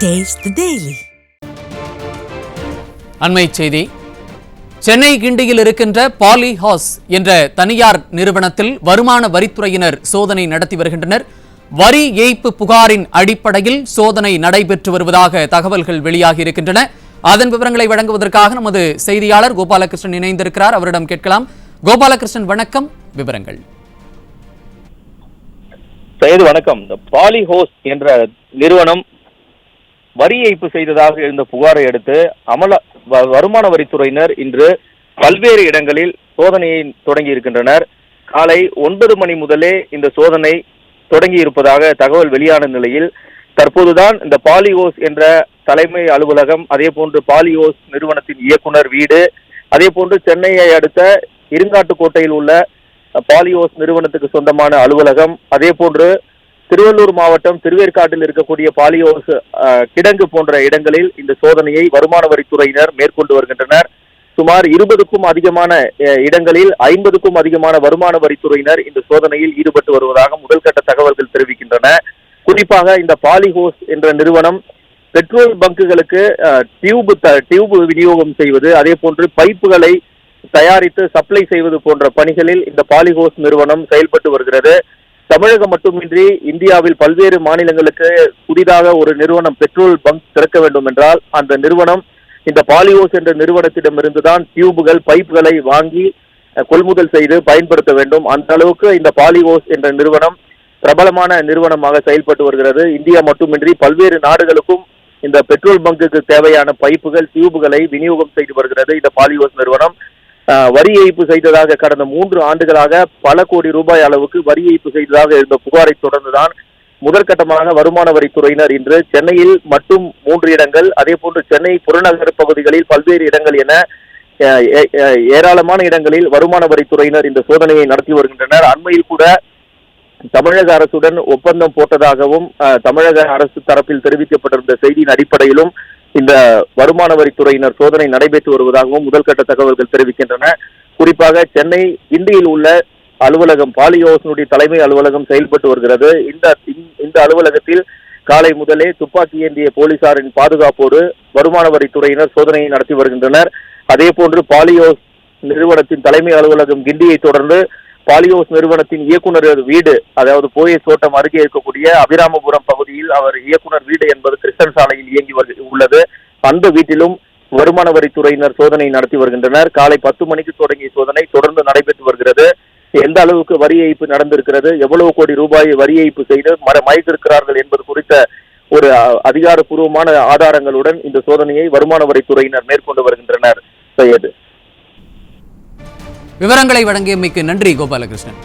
Taste the Daily. அண்மை செய்தி. சென்னை கிண்டியில் இருக்கின்ற பாலி ஹவுஸ் என்ற தனியார் நிறுவனத்தில் வருமான வரித்துறையினர் சோதனை நடத்தி வருகின்றனர். வரி ஏய்ப்பு புகாரின் அடிப்படையில் சோதனை நடைபெற்று வருவதாக தகவல்கள் வெளியாகி இருக்கின்றன. அதன் விவரங்களை வழங்குவதற்காக நமது செய்தியாளர் கோபாலகிருஷ்ணன் இணைந்திருக்கிறார். அவரிடம் கேட்கலாம். கோபாலகிருஷ்ணன், வணக்கம். விவரங்கள். வணக்கம். பாலி ஹவுஸ் என்ற நிறுவனம் வரி ஏய்ப்பு செய்ததாக எழுந்த புகாரை அடுத்து வருமான வரித்துறையினர் இன்று பல்வேறு இடங்களில் சோதனையை தொடங்கி இருக்கின்றனர். காலை 9 மணி முதலே இந்த சோதனை தொடங்கி இருப்பதாக தகவல் வெளியான நிலையில் தற்போதுதான் இந்த பாலி ஹவுஸ் என்ற தலைமை அலுவலகம், அதே போன்று பாலி ஹவுஸ் நிறுவனத்தின் இயக்குனர் வீடு, அதே போன்று சென்னையை அடுத்த இருங்காட்டுக்கோட்டையில் உள்ள பாலி ஹவுஸ் நிறுவனத்துக்கு சொந்தமான அலுவலகம், அதே போன்று திருவள்ளூர் மாவட்டம் திருவேற்காட்டில் இருக்கக்கூடிய பாலி ஹவுஸ் கிடங்கு போன்ற இடங்களில் இந்த சோதனையை வருமான வரித்துறையினர் மேற்கொண்டு வருகின்றனர். சுமார் 20க்கும் அதிகமான இடங்களில் 50க்கும் அதிகமான வருமான வரித்துறையினர் இந்த சோதனையில் ஈடுபட்டு வருவதாக முதல்கட்ட தகவல்கள் தெரிவிக்கின்றன. குறிப்பாக இந்த பாலி ஹவுஸ் என்ற நிறுவனம் பெட்ரோல் பங்குகளுக்கு டியூப் விநியோகம் செய்வது, அதே போன்று பைப்புகளை தயாரித்து சப்ளை செய்வது போன்ற பணிகளில் இந்த பாலி ஹவுஸ் நிறுவனம் செயல்பட்டு வருகிறது. தமிழகம் மட்டுமின்றி இந்தியாவில் பல்வேறு மாநிலங்களுக்கு புதிதாக ஒரு நிறுவனம் பெட்ரோல் பங்க் திறக்க வேண்டும் என்றால் அந்த நிறுவனம் இந்த பாலி ஹவுஸ் என்ற நிறுவனத்திடமிருந்துதான் டியூபுகள், பைப்புகளை வாங்கி கொள்முதல் செய்து பயன்படுத்த வேண்டும். அந்த அளவுக்கு இந்த பாலி ஹவுஸ் என்ற நிறுவனம் பிரபலமான நிறுவனமாக செயல்பட்டு வருகிறது. இந்தியா மட்டுமின்றி பல்வேறு நாடுகளுக்கும் இந்த பெட்ரோல் பங்குக்கு தேவையான பைப்புகள், டியூபுகளை விநியோகம் செய்து வருகிறது இந்த பாலி ஹவுஸ் நிறுவனம். வரி ஏய்ப்பு செய்ததாக கடந்த 3 ஆண்டுகளாக பல கோடி ரூபாய் அளவுக்கு வரி ஏய்ப்பு செய்ததாக இருந்த புகாரை தொடர்ந்துதான் முதற்கட்டமாக வருமான வரித்துறையினர் இன்று சென்னையில் மட்டும் 3 இடங்கள், அதே போன்று சென்னை புறநகர் பகுதிகளில் பல்வேறு இடங்கள் என ஏராளமான இடங்களில் வருமான வரித்துறையினர் இந்த சோதனையை நடத்தி வருகின்றனர். அண்மையில் கூட தமிழக அரசுடன் ஒப்பந்தம் போட்டதாகவும் தமிழக அரசு தரப்பில் தெரிவிக்கப்பட்டிருந்த செய்தியின் அடிப்படையிலும் இந்த வருமான வரித்துறையினர் சோதனை நடைபெற்று வருவதாகவும் முதல்கட்ட தகவல்கள் தெரிவிக்கின்றன. குறிப்பாக சென்னை கிண்டியில் உள்ள அலுவலகம், பாலி ஹவுஸினுடைய தலைமை அலுவலகம் செயல்பட்டு வருகிறது. இந்த அலுவலகத்தில் காலை முதலே துப்பாக்கி ஏந்திய போலீசாரின் பாதுகாப்போடு வருமான வரித்துறையினர் சோதனையை நடத்தி வருகின்றனர். அதே போன்று பாலி ஹவுஸ் நிறுவனத்தின் தலைமை அலுவலகம் கிண்டியை தொடர்ந்து பாலி ஹவுஸ் நிறுவனத்தின் இயக்குனர் வீடு, அதாவது போயஸ் தோட்டம் அருகே இருக்கக்கூடிய அபிராமபுரம் பகுதியில் அவர் இயக்குனர் வீடு என்பது கிருஷ்ணன் சாலையில் இயங்கி உள்ளது. அந்த வீட்டிலும் வருமான வரித்துறையினர் சோதனை நடத்தி வருகின்றனர். காலை 10 மணிக்கு தொடங்கிய சோதனை தொடர்ந்து நடைபெற்று வருகிறது. எந்த அளவுக்கு வரி ஏய்ப்பு நடந்திருக்கிறது, எவ்வளவு கோடி ரூபாய் வரி ஏய்ப்பு செய்து மறைத்திருக்கிறார்கள் என்பது குறித்த ஒரு அதிகாரப்பூர்வமான ஆதாரங்களுடன் இந்த சோதனையை வருமான வரித்துறையினர் மேற்கொண்டு வருகின்றனர். விவரங்களை வழங்கியமைக்கு நன்றி கோபாலகிருஷ்ணன்.